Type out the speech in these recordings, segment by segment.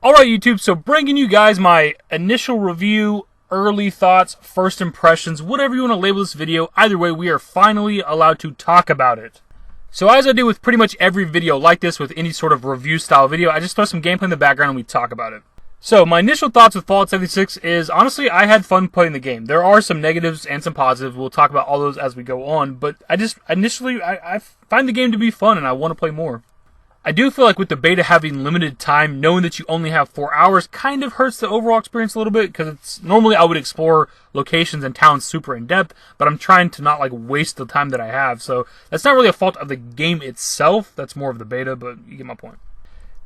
Alright YouTube, so bringing you guys my initial review, early thoughts, first impressions, whatever you want to label this video. Either way, we are finally allowed to talk about it. So as I do with pretty much every video like this, with any sort of review style video, I just throw some gameplay in the background and we talk about it. So my initial thoughts with Fallout 76 is, honestly, I had fun playing the game. There are some negatives and some positives. We'll talk about all those as we go on, but I find the game to be fun and I want to play more. I do feel like with the beta having limited time, knowing that you only have 4 hours kind of hurts the overall experience a little bit, because it's normally I would explore locations and towns super in depth, but I'm trying to not waste the time that I have. So that's not really a fault of the game itself. That's more of the beta, but you get my point.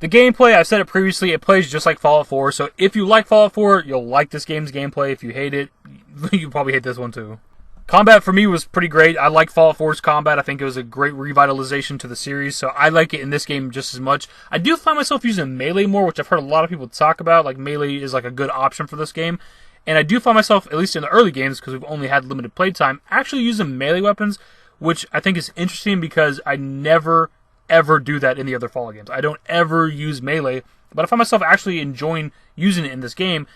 The gameplay, I've said it previously, it plays just like Fallout 4. So if you like Fallout 4, you'll like this game's gameplay. If you hate it, you'll probably hate this one too. Combat for me was pretty great. I like Fallout 4's combat. I think it was a great revitalization to the series, so I like it in this game just as much. I do find myself using melee more, which I've heard a lot of people talk about. Like, melee is like a good option for this game. And I do find myself, at least in the early games, because we've only had limited playtime, actually using melee weapons, which I think is interesting because I never, ever do that in the other Fallout games. I don't ever use melee, but I find myself actually enjoying using it in this game.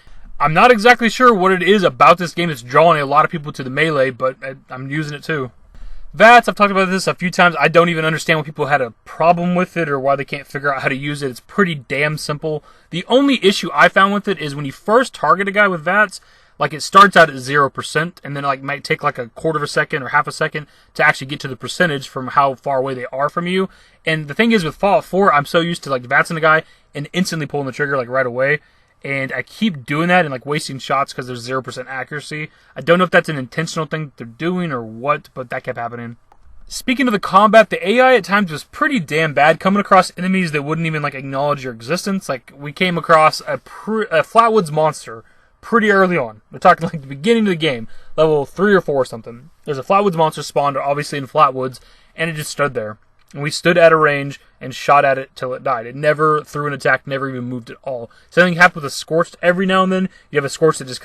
I'm not exactly sure what it is about this game that's drawing a lot of people to the melee, but I'm using it too. V.E.T.A, I've talked about this a few times. I don't even understand why people had a problem with it or why they can't figure out how to use it. It's pretty damn simple. The only issue I found with it is when you first target a guy with V.E.T.s, it starts out at 0%, and then it might take a quarter of a second or half a second to actually get to the percentage from how far away they are from you. And the thing is, with Fallout 4, I'm so used to V.E.T.s in a guy and instantly pulling the trigger right away. And I keep doing that and wasting shots because there's 0% accuracy. I don't know if that's an intentional thing that they're doing or what, but that kept happening. Speaking of the combat, the AI at times was pretty damn bad, coming across enemies that wouldn't even acknowledge your existence. We came across a Flatwoods monster pretty early on. We're talking the beginning of the game, level 3 or 4 or something. There's a Flatwoods monster spawned, obviously in Flatwoods, and it just stood there. And we stood at a range and shot at it till it died. It never threw an attack, never even moved at all. Something happened with a Scorched every now and then. You have a Scorched that just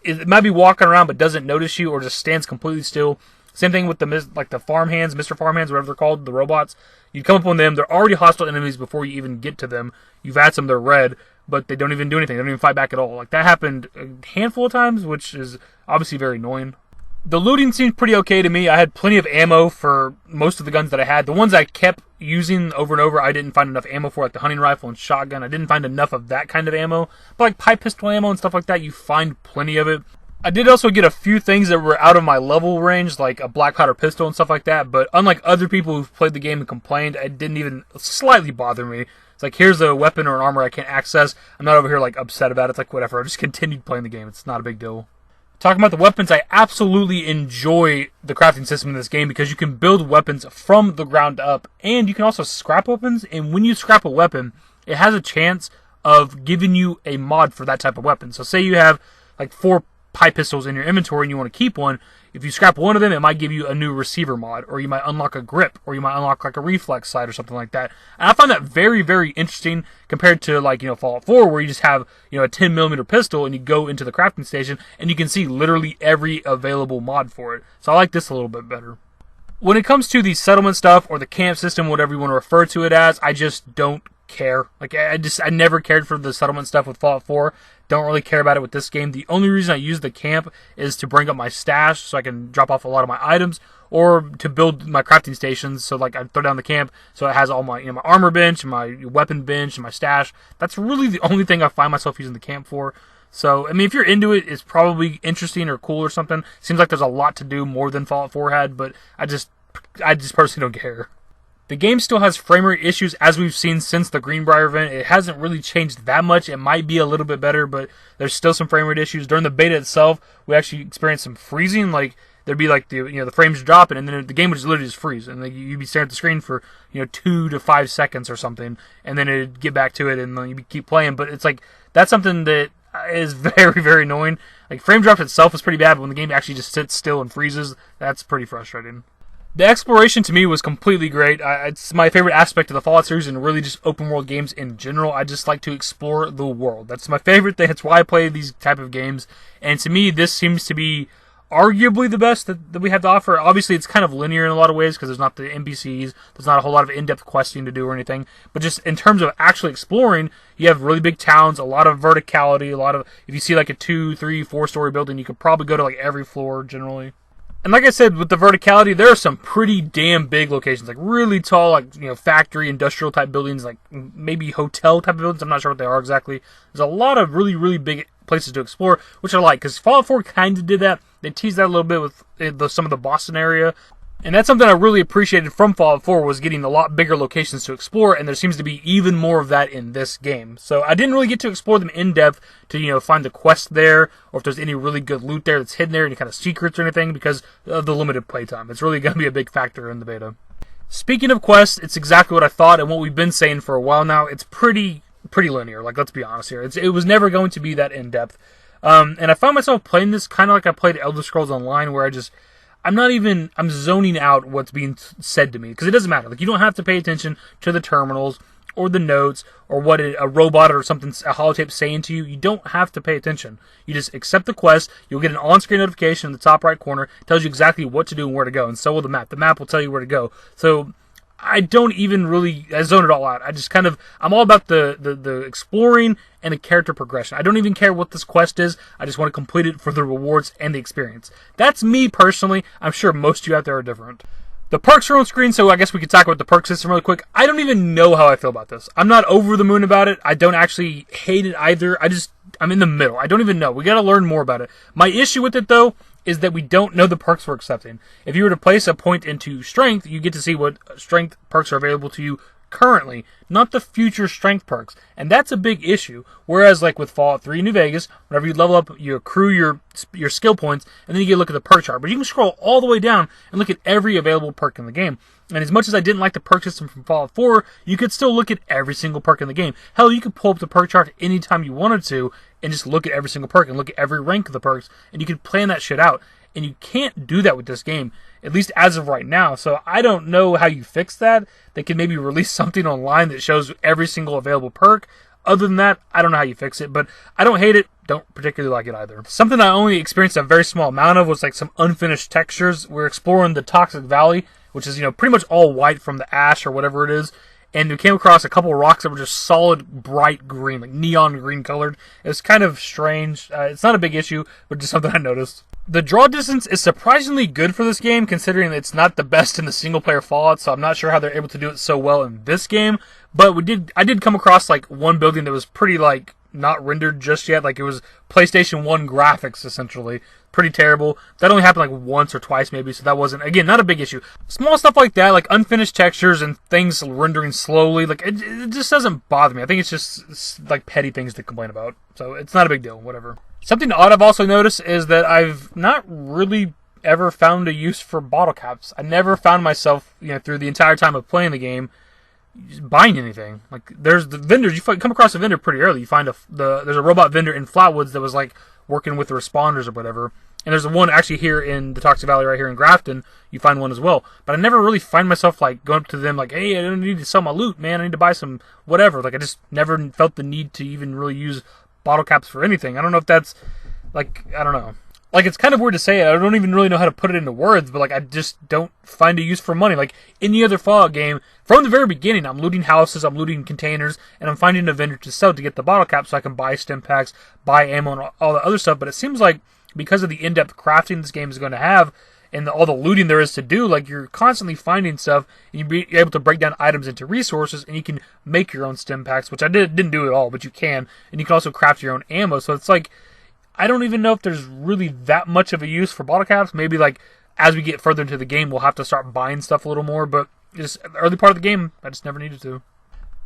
it might be walking around but doesn't notice you or just stands completely still. Same thing with the farm hands, Mr. Farm Hands, whatever they're called, the robots. You come up on them, they're already hostile enemies before you even get to them. You've had some, they're red, but they don't even do anything. They don't even fight back at all. That happened a handful of times, which is obviously very annoying. The looting seemed pretty okay to me. I had plenty of ammo for most of the guns that I had. The ones I kept using over and over, I didn't find enough ammo for, the hunting rifle and shotgun. I didn't find enough of that kind of ammo. But pipe pistol ammo and stuff like that, you find plenty of it. I did also get a few things that were out of my level range, like a black powder pistol and stuff like that. But unlike other people who've played the game and complained, it didn't even slightly bother me. It's here's a weapon or an armor I can't access. I'm not over here upset about it. It's whatever. I just continued playing the game. It's not a big deal. Talking about the weapons, I absolutely enjoy the crafting system in this game because you can build weapons from the ground up, and you can also scrap weapons, and when you scrap a weapon, it has a chance of giving you a mod for that type of weapon. So say you have 4 pipe pistols in your inventory and you want to keep one. If you scrap one of them, it might give you a new receiver mod, or you might unlock a grip, or you might unlock a reflex sight or something like that. And I find that very, very interesting compared to Fallout 4, where you just have a 10mm pistol and you go into the crafting station and you can see literally every available mod for it. So I like this a little bit better. When it comes to the settlement stuff or the camp system, whatever you want to refer to it as, I just don't care. I never cared for the settlement stuff with Fallout 4. Don't really care about it with this game. The only reason I use the camp is to bring up my stash so I can drop off a lot of my items, or to build my crafting stations. So I throw down the camp so it has all my my armor bench, my weapon bench, and my stash. That's really the only thing I find myself using the camp for. So if you're into it, it's probably interesting or cool or something. Seems like there's a lot to do more than Fallout 4 had, but I just personally don't care. The game still has frame rate issues, as we've seen since the Greenbrier event. It hasn't really changed that much. It might be a little bit better, but there's still some frame rate issues. During the beta itself, we actually experienced some freezing. There'd be the frames dropping, and then the game would just literally just freeze, and you'd be staring at the screen for 2 to 5 seconds or something, and then it'd get back to it, and then you'd keep playing. But it's that's something that is very, very annoying. Frame drop itself is pretty bad, but when the game actually just sits still and freezes, that's pretty frustrating. The exploration to me was completely great. It's my favorite aspect of the Fallout series and really just open world games in general. I just like to explore the world. That's my favorite thing. That's why I play these type of games. And to me, this seems to be arguably the best that we have to offer. Obviously, it's kind of linear in a lot of ways because there's not the NPCs, there's not a whole lot of in-depth questing to do or anything. But just in terms of actually exploring, you have really big towns, a lot of verticality, a lot of, if you see like a 2, 3, 4-story building, you could probably go to like every floor generally. And like I said, with the verticality, there are some pretty damn big locations, like really tall, like, you know, factory, industrial type buildings, like maybe hotel type of buildings. I'm not sure what they are exactly. There's a lot of really, really big places to explore, which I like, because Fallout 4 kind of did that. They teased that a little bit with some of the Boston area. And that's something I really appreciated from Fallout 4, was getting a lot bigger locations to explore, and there seems to be even more of that in this game. So I didn't really get to explore them in depth to, you know, find the quest there, or if there's any really good loot there that's hidden there, any kind of secrets or anything, because of the limited playtime. It's really going to be a big factor in the beta. Speaking of quests, it's exactly what I thought, and what we've been saying for a while now. It's pretty linear, like, let's be honest here. It was never going to be that in depth. And I found myself playing this kind of like I played Elder Scrolls Online, where I'm zoning out what's being said to me, because it doesn't matter. Like, you don't have to pay attention to the terminals or the notes or what a robot or something, a holotape saying to you. You don't have to pay attention. You just accept the quest. You'll get an on-screen notification in the top right corner. It tells you exactly what to do and where to go, and so will the map. The map will tell you where to go. So I don't even really zone it all out. I'm all about the exploring and the character progression. I don't even care what this quest is. I just want to complete it for the rewards and the experience. That's me personally. I'm sure most of you out there are different. The perks are on screen, so I guess we could talk about the perk system really quick. I don't even know how I feel about this. I'm not over the moon about it. I don't actually hate it either. I'm in the middle. I don't even know. We got to learn more about it. My issue with it, though, is that we don't know the perks we're accepting. If you were to place a point into strength, you get to see what strength perks are available to you currently, not the future strength perks. And that's a big issue. Whereas, like with Fallout 3 New Vegas, whenever you level up, you accrue your skill points, and then you get a look at the perk chart. But you can scroll all the way down and look at every available perk in the game. And as much as I didn't like the perk system from Fallout 4, you could still look at every single perk in the game. Hell, you could pull up the perk chart anytime you wanted to and just look at every single perk and look at every rank of the perks, and you could plan that shit out. And you can't do that with this game, at least as of right now. So I don't know how you fix that. They can maybe release something online that shows every single available perk. Other than that, I don't know how you fix it, but I don't hate it, don't particularly like it either. Something I only experienced a very small amount of was like some unfinished textures. We're exploring the Toxic Valley, which is, you know, pretty much all white from the ash or whatever it is. And we came across a couple of rocks that were just solid, bright green, like neon green colored. It was kind of strange. It's not a big issue, but just something I noticed. The draw distance is surprisingly good for this game, considering it's not the best in the single-player Fallout, so I'm not sure how they're able to do it so well in this game. But I did come across like one building that was pretty like not rendered just yet. Like, it was PlayStation 1 graphics, essentially. Pretty terrible. That only happened like once or twice maybe, so that wasn't, again, not a big issue. Small stuff like that, like unfinished textures and things rendering slowly, like it just doesn't bother me. I think it's just like petty things to complain about. So it's not a big deal, whatever. Something odd I've also noticed is that I've not really ever found a use for bottle caps. I never found myself, you know, through the entire time of playing the game, buying anything. Like, there's the vendors, you come across a vendor pretty early. You find there's a robot vendor in Flatwoods that was like working with the responders or whatever. And there's one actually here in the Toxic Valley right here in Grafton. You find one as well. But I never really find myself like going up to them like, hey, I don't need to sell my loot, man. I need to buy some whatever. Like, I just never felt the need to even really use bottle caps for anything. I don't know if that's like, I don't know. Like, it's kind of weird to say it. I don't even really know how to put it into words, but like, I just don't find a use for money. Like any other Fallout game, from the very beginning, I'm looting houses, I'm looting containers, and I'm finding a vendor to sell to get the bottle cap so I can buy stim packs, buy ammo, and all the other stuff. But it seems like because of the in-depth crafting this game is going to have, and all the looting there is to do, like, you're constantly finding stuff, and you're able to break down items into resources, and you can make your own stim packs, which I didn't do at all, but you can, and you can also craft your own ammo. So it's like, I don't even know if there's really that much of a use for bottle caps. Maybe like as we get further into the game, we'll have to start buying stuff a little more, but just the early part of the game, I just never needed to.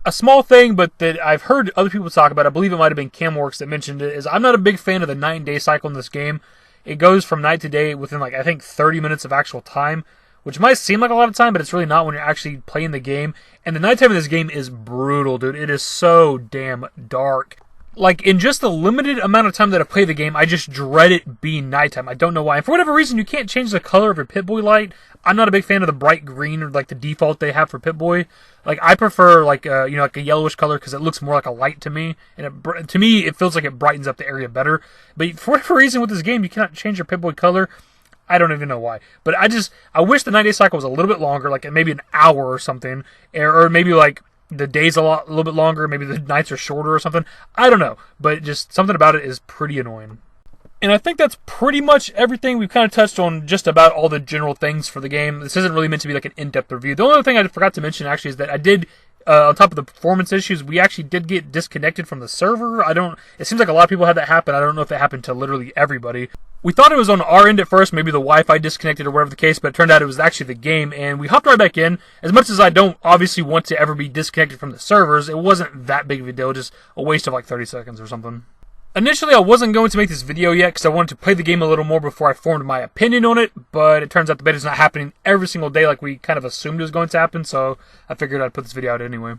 A small thing, but that I've heard other people talk about, I believe it might have been Camworks that mentioned it, is I'm not a big fan of the night and day cycle in this game. It goes from night to day within, like, I think 30 minutes of actual time, which might seem like a lot of time, but it's really not when you're actually playing the game. And the nighttime in this game is brutal, dude. It is so damn dark. Like, in just the limited amount of time that I play the game, I just dread it being nighttime. I don't know why. And for whatever reason, you can't change the color of your Pip-Boy light. I'm not a big fan of the bright green or, like, the default they have for Pip-Boy. Like, I prefer, like, like a yellowish color because it looks more like a light to me. And to me, it feels like it brightens up the area better. But for whatever reason with this game, you cannot change your Pip-Boy color. I don't even know why. But I wish the 9-day cycle was a little bit longer, like maybe an hour or something. Or maybe like the days a little bit longer, maybe the nights are shorter or something. I don't know. But just something about it is pretty annoying. And I think that's pretty much everything. We've kind of touched on just about all the general things for the game. This isn't really meant to be like an in-depth review. The only other thing I forgot to mention actually is that I did, on top of the performance issues, we actually did get disconnected from the server. It seems like a lot of people had that happen. I don't know if it happened to literally everybody. We thought it was on our end at first, maybe the Wi-Fi disconnected or whatever the case, but it turned out it was actually the game, and we hopped right back in. As much as I don't obviously want to ever be disconnected from the servers, it wasn't that big of a deal, just a waste of like 30 seconds or something. Initially, I wasn't going to make this video yet because I wanted to play the game a little more before I formed my opinion on it, but it turns out the beta is not happening every single day like we kind of assumed it was going to happen, so I figured I'd put this video out anyway.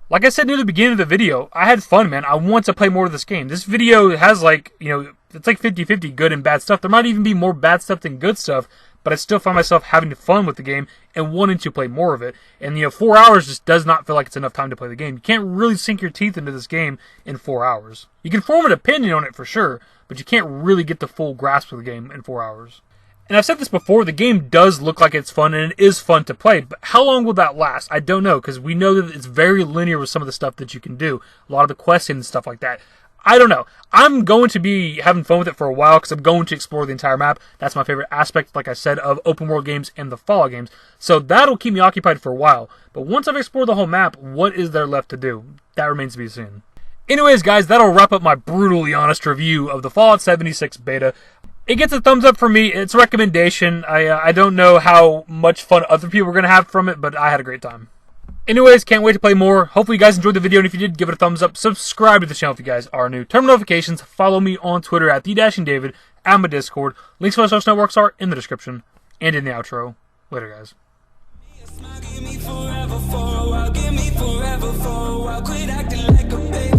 Like I said near the beginning of the video, I had fun, man. I want to play more of this game. This video has like, it's like 50-50 good and bad stuff. There might even be more bad stuff than good stuff, but I still find myself having fun with the game and wanting to play more of it. And, 4 hours just does not feel like it's enough time to play the game. You can't really sink your teeth into this game in 4 hours. You can form an opinion on it for sure, but you can't really get the full grasp of the game in 4 hours. And I've said this before, the game does look like it's fun, and it is fun to play, but how long will that last? I don't know, because we know that it's very linear with some of the stuff that you can do. A lot of the questing and stuff like that. I don't know. I'm going to be having fun with it for a while because I'm going to explore the entire map. That's my favorite aspect, like I said, of open world games and the Fallout games. So that'll keep me occupied for a while. But once I've explored the whole map, what is there left to do? That remains to be seen. Anyways, guys, that'll wrap up my brutally honest review of the Fallout 76 beta. It gets a thumbs up from me. It's a recommendation. I don't know how much fun other people are going to have from it, but I had a great time. Anyways, can't wait to play more. Hopefully you guys enjoyed the video, and if you did, give it a thumbs up. Subscribe to the channel if you guys are new. Turn on notifications. Follow me on Twitter at TheDashingDavid, and my Discord. Links to my social networks are in the description and in the outro. Later, guys. Give me forever for a while, quit acting like a baby.